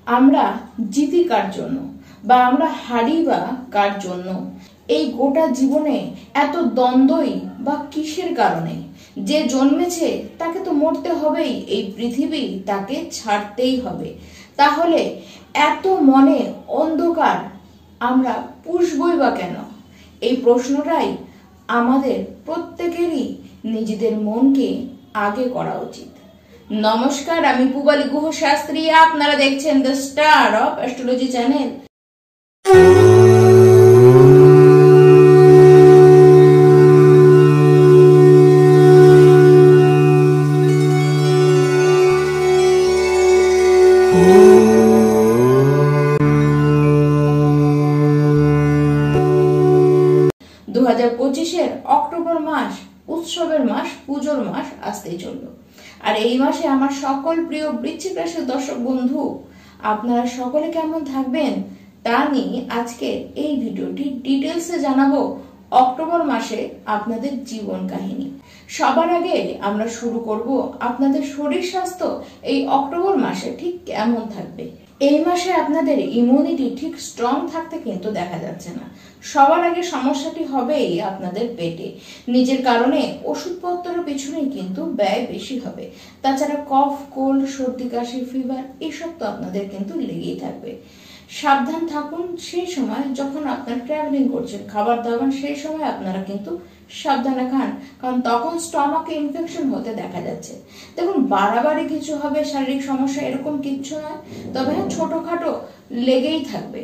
আমরা জিতি কার জন্য বা আমরা হারি বা কার জন্য? এই গোটা জীবনে এত দ্বন্দ্বই বা কিসের কারণে? যে জন্মেছে তাকে তো মরতে হবেই, এই পৃথিবী তাকে ছাড়তেই হবে। তাহলে এত মনে অন্ধকার আমরা পুষবই বা কেন? এই প্রশ্নটাই আমাদের প্রত্যেকেরই নিজেদের মনকে আগে করা উচিত। নমস্কার, আমি পূবালী গুহ শাস্ত্রী। আপনারা দেখছেন the star of astrology channel. 2025-এর অক্টোবর মাস উৎসবের মাস, পুজোর মাস আসতেই চলল। আর এই মাসে আমার সকল প্রিয় বৃশ্চিক রাশির দর্শক বন্ধু, আপনারা সকলে কেমন থাকবেন তা নিয়ে আজকে এই ভিডিওটি ডিটেলসে জানাবো। অক্টোবর মাসে আপনাদের জীবন কাহিনী। সবার আগে আমরা শুরু করব আপনাদের শরীর স্বাস্থ্য এই অক্টোবর মাসে ঠিক কেমন থাকবে। এই মাসে আপনাদের ইমিউনিটি ঠিক স্ট্রং থাকতে কিন্তু দেখা যাচ্ছে না। সবার আগে সমস্যাটি হবেই আপনাদের পেটে। নিজের কারণে ওষুধপত্রের পিছনেই কিন্তু ব্যয় বেশি হবে। তাছাড়া কফ, কোল্ড, সর্দি, কাশি, ফিভার এসব তো আপনাদের কিন্তু লেগেই থাকবে। সাবধান থাকুন সেই সময় যখন আপনারা ট্রাভেলিং করছেন। খাবার দাবার সেই সময় আপনারা কিন্তু সাবধানে খান, কারণ তখন স্টমাকে ইনফেকশন হতে দেখা যাচ্ছে। দেখুন, বাড়াবাড়ি কিছু হবে, শারীরিক সমস্যা এরকম কিচ্ছু নয়, তবে হ্যাঁ ছোটখাটো লেগেই থাকবে।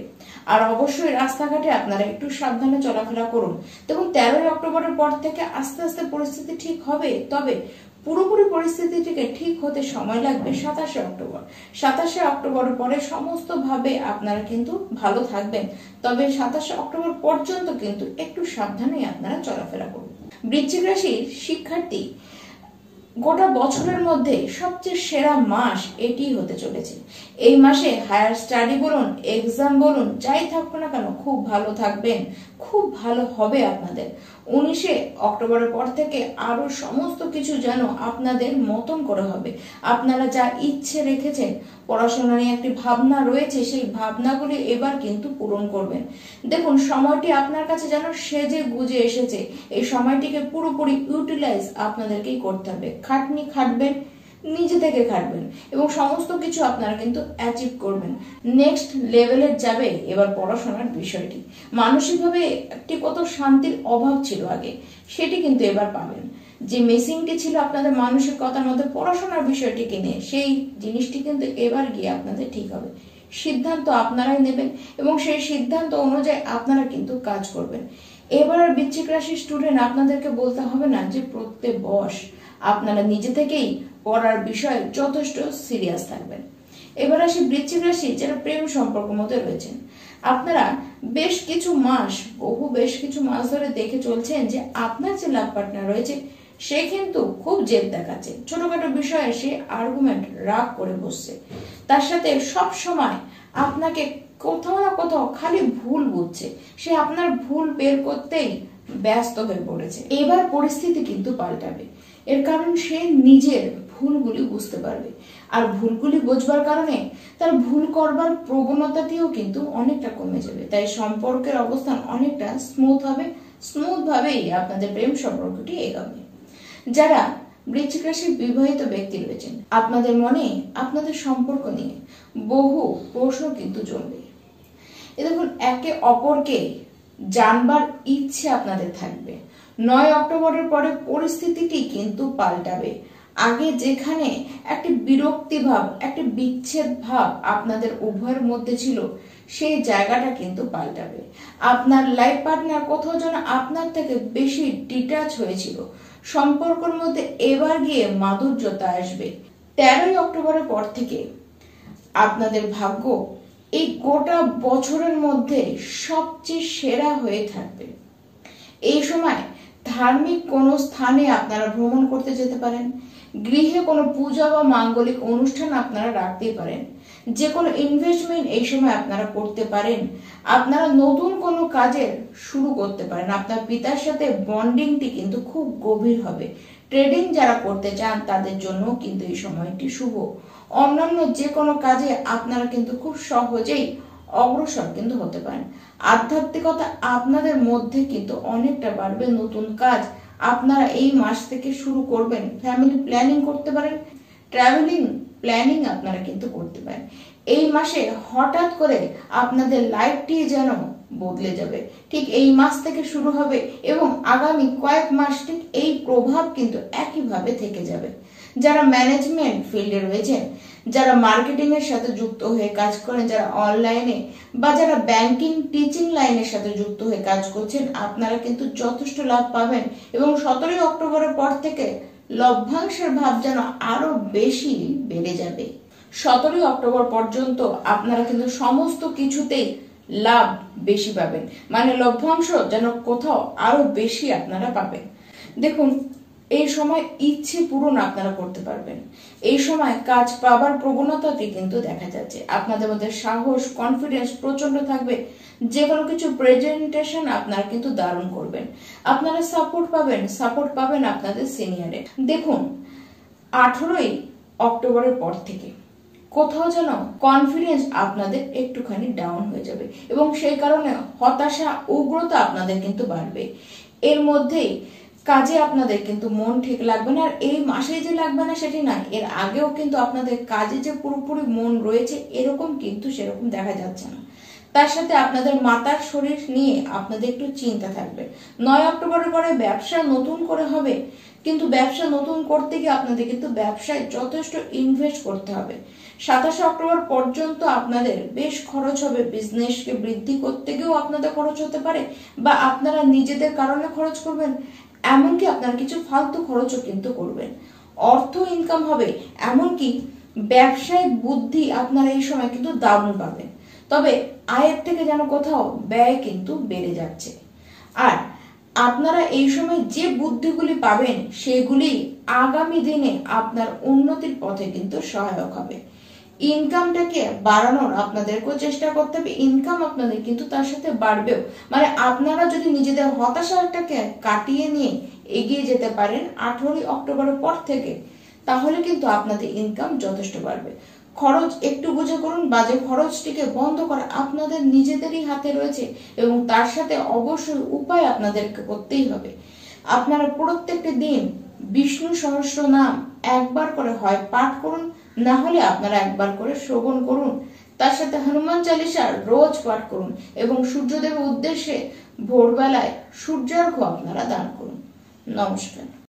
আর অবশ্যই রাস্তাঘাটে আপনারা একটু সাবধানে চলাফেরা করুন। দেখুন, 13 অক্টোবরের পর থেকে আস্তে আস্তে পরিস্থিতি ঠিক হবে, তবে পুরোপুরি পরিস্থিতিটিকে ঠিক হতে সময় লাগবে 27 অক্টোবর। 27 অক্টোবরের পরে সমস্ত ভাবে আপনারা কিন্তু ভালো থাকবেন, তবে 27 অক্টোবর পর্যন্ত কিন্তু একটু সাবধানে আপনারা চলাফেরা করুন। বৃশ্চিক রাশির শিক্ষার্থী, গোটা বছরের মধ্যে সবচেয়ে সেরা মাস এটি হতে চলেছে। এই মাসে হায়ার স্টাডি বলুন, এক্সাম বলুন, যাই থাকুক না কেন খুব ভালো থাকবেন, খুব ভালো হবে আপনাদের। 19 অক্টোবরের পর থেকে আরো সমস্ত কিছু যেন আপনাদের মতন করে হবে। আপনারা যা ইচ্ছে রেখেছেন, পড়াশোনা নিয়ে একটি ভাবনা রয়েছে, সেই ভাবনাগুলি এবার কিন্তু পূরণ করবেন। দেখুন, সময়টি আপনার কাছে যেন সেজে গুজে এসেছে। এই সময়টিকে পুরোপুরি ইউটিলাইজ আপনাদেরকেই করতে হবে। খাটনি খাটবেন, নিজে থেকে খাটবেন এবং সমস্ত কিছু আপনারা কিন্তু অ্যাচিভ করবেন। নেক্সট লেভেলের যাবে এবার পড়াশোনার বিষয়টি। মানসিকভাবে একটি কত শান্তির অভাব ছিল আগে, সেটি কিন্তু এবার পাবেন। যে মিসিংটি ছিল আপনাদের মানসিকতার মধ্যে পড়াশোনার বিষয়টিকে নিয়ে, সেই জিনিসটি কিন্তু এবার গিয়ে আপনাদের ঠিক হবে। সিদ্ধান্ত আপনারাই নেবেন এবং সেই সিদ্ধান্ত অনুযায়ী আপনারা কিন্তু কাজ করবেন। এবার আর বৃশ্চিক রাশির স্টুডেন্ট আপনাদেরকে বলতে হবে না যে প্রত্যেক বস। আপনারা নিজে থেকেই পড়ার বিষয়ে যথেষ্ট সিরিয়াস থাকবেন। এবার আসি বৃশ্চিক রাশি যারা প্রেম সম্পর্কের মধ্যে রয়েছেন। আপনারা বেশ কিছু মাস ধরে দেখে চলছেন যে আপনার যে লাভ পার্টনার রয়েছে সে কিন্তু খুব জেদ দেখাচ্ছে। ছোটখাটো বিষয়ে সে আর্গুমেন্ট রাগ করে বসছে। তার সাথে সব সময় আপনাকে কোথাও না কোথাও খালি ভুল বুঝছে। সে আপনার ভুল বের করতেই ব্যস্ত হয়ে পড়েছে। এবার পরিস্থিতি কিন্তু পাল্টাবে। এর কারণ সে নিজের ভুলগুলি বুঝতে পারবে, আর ভুলগুলি বুঝবার কারণে তার ভুল করবার প্রবণতাটিও কিন্তু অনেকটা কমে যাবে। তাই সম্পর্কের অবস্থান অনেকটা স্মুথ হবে, স্মুথ ভাবেই আপনাদের প্রেম সম্পর্কটি এগোবে। যারা বৃশ্চিক রাশির বিবাহিত ব্যক্তি রয়েছেন, আপনাদের মনে আপনাদের সম্পর্ক নিয়ে বহু প্রশ্ন কিন্তু জমবে। দেখুন, একে অপরকে জানবার ইচ্ছে আপনাদের থাকবে। 9 অক্টোবরের পরে পরিস্থিতিটি কিন্তু পাল্টাবে। আগে যেখানে একটি বিরক্তি ভাব, একটি বিচ্ছেদ ভাব আপনাদের উভয়ের মধ্যে ছিল, সেই জায়গাটা কিন্তু পাল্টাবে। আপনার লাইফ পার্টনার কোথাও যেন আপনার থেকে বেশি ডিটাচ হয়েছিল। সম্পর্কের মধ্যে এবার গিয়ে মাধুর্যতা আসবে। 13 অক্টোবরের পর থেকে আপনাদের ভাগ্য এই গোটা বছরের মধ্যে সবচেয়ে সেরা হয়ে থাকবে। এই সময় ধার্মিক কোনো স্থানে আপনারা ভ্রমণ করতে যেতে পারেন। গৃহে কোনো পূজা বা মাঙ্গলিক অনুষ্ঠান আপনারা রাখতেই পারেন। যে কোনো ইনভেস্টমেন্ট এই সময় আপনারা করতে পারেন। আপনারা নতুন কোনো কাজের শুরু করতে পারেন। আপনার পিতার সাথে বন্ডিংটি কিন্তু খুব গভীর হবে। ট্রেডিং যারা করতে চান তাদের জন্য কিন্তু এই সময়টি শুভ। অন্যান্য যে কোনো কাজে আপনারা কিন্তু খুব সহজেই অগ্রসর কিন্তু হতে পারেন। আধ্যাত্মিকতা আপনাদের মধ্যে কিন্তু অনেকটা বাড়বে। নতুন কাজ আপনারা এই মাস থেকে শুরু করবেন। ফ্যামিলি প্ল্যানিং করতে পারেন, ট্রাভেলিং প্ল্যানিং আপনারা কিন্তু করতে পারেন। এই মাসে হঠাৎ করে আপনাদের লাইফটি যেন বদলে যাবে, ঠিক এই মাস থেকে শুরু হবে এবং আগামী কয়েক মাস ঠিক এই প্রভাব কিন্তু একইভাবে থেকে যাবে। যারা ম্যানেজমেন্ট ফিল্ডে রয়েছেন, যারা মার্কেটিং এর সাথে যুক্ত হয়ে কাজ করেন, যারা অনলাইনে বা যারা ব্যাংকিং টিচিং লাইনের সাথে যুক্ত হয়ে কাজ করছেন, আপনারা কিন্তু যথেষ্ট লাভ পাবেন এবং 17 অক্টোবরের পর থেকে লভ্যাংশের ভাব যেন আরো বেশি বেড়ে যাবে। 17 অক্টোবর পর্যন্ত আপনারা কিন্তু সমস্ত কিছুতেই লাভ বেশি পাবেন, মানে লভ্যাংশ যেন কোথাও আরো বেশি আপনারা পাবেন। দেখুন, এই সময় ইচ্ছে পূরণ আপনারা করতে পারবেন। এই সময় কাজ পাবার প্রবণতাটি কিন্তু দেখা যাচ্ছে। আপনাদের মধ্যে সাহস, কনফিডেন্স প্রচন্ড থাকবে। যে কোনো কিছু প্রেজেন্টেশন আপনারা কিন্তু দারুণ করবেন। আপনারা সাপোর্ট পাবেন আপনাদের সিনিয়রের। দেখুন, 18 অক্টোবরের পর থেকে কোথাও যেন কনফিডেন্স আপনাদের একটুখানি ডাউন হয়ে যাবে এবং সেই কারণে হতাশা, উগ্রতা আপনাদের কিন্তু বাড়বে। এর মধ্যেই কাজে আপনাদের কিন্তু মন ঠিক লাগবে না। আর এই মাসে যে লাগবে না সেটি না, এর আগেও কিন্তু আপনাদের কাজে যে পুরোপুরি মন রয়েছে এরকম কিন্তু সেরকম দেখা যাচ্ছে না। তার সাথে আপনাদের মাতার শরীর নিয়ে আপনাদের একটু চিন্তা থাকবে। 9 অক্টোবরের পরে ব্যবসা নতুন করে হবে, কিন্তু ব্যবসা নতুন করতে গিয়ে আপনাদের কিন্তু ব্যবসায় যথেষ্ট ইনভেস্ট করতে হবে। 27 অক্টোবর পর্যন্ত আপনাদের বেশ খরচ হবে। বিজনেসকে বৃদ্ধি করতে গিয়েও আপনাদের খরচ হতে পারে বা আপনারা নিজেদের কারণে খরচ করবেন, এমনকি আপনারা কিছু ফালতু খরচও কিন্তু করবেন। অর্থ ইনকাম হবে, এমনকি ব্যবসায়িক বুদ্ধি আপনারা এই সময় কিন্তু দারুণ পাবেন। তবে আয়ের থেকে যেন কোথাও ব্যয় কিন্তু বেড়ে যাচ্ছে। আর আপনারা এই সময় যে বুদ্ধিগুলি পাবেন সেগুলি আগামী দিনে আপনার উন্নতির পথে কিন্তু সহায়ক হবে। ইনকামটাকে বাড়ানোর আপনাদেরকেও চেষ্টা করতে হবে। ইনকাম আপনাদের কিন্তু তার সাথে বাড়বেও, মানে আপনারা যদি নিজেদের হতাশাটাকে কাটিয়ে নিয়ে এগিয়ে যেতে পারেন 18 অক্টোবরের পর থেকে, তাহলে কিন্তু আপনাদের ইনকাম যথেষ্ট বাড়বে। খরচ একটু বুঝে করুন। বাজে খরচটিকে বন্ধ করা আপনাদের নিজেদেরই হাতে রয়েছে এবং তার সাথে অবশ্যই উপায় আপনাদেরকে করতেই হবে। আপনারা প্রত্যেকটি দিন বিষ্ণু সহস্র নাম একবার করে হয় পাঠ করুন, না হলে আপনারা একবার করে শ্রবণ করুন। তার সাথে হনুমান চালিসা রোজ পাঠ করুন এবং সূর্যদেবের উদ্দেশ্যে ভোরবেলায় সূর্যার্ঘ্য আপনারা দান করুন। নমস্কার।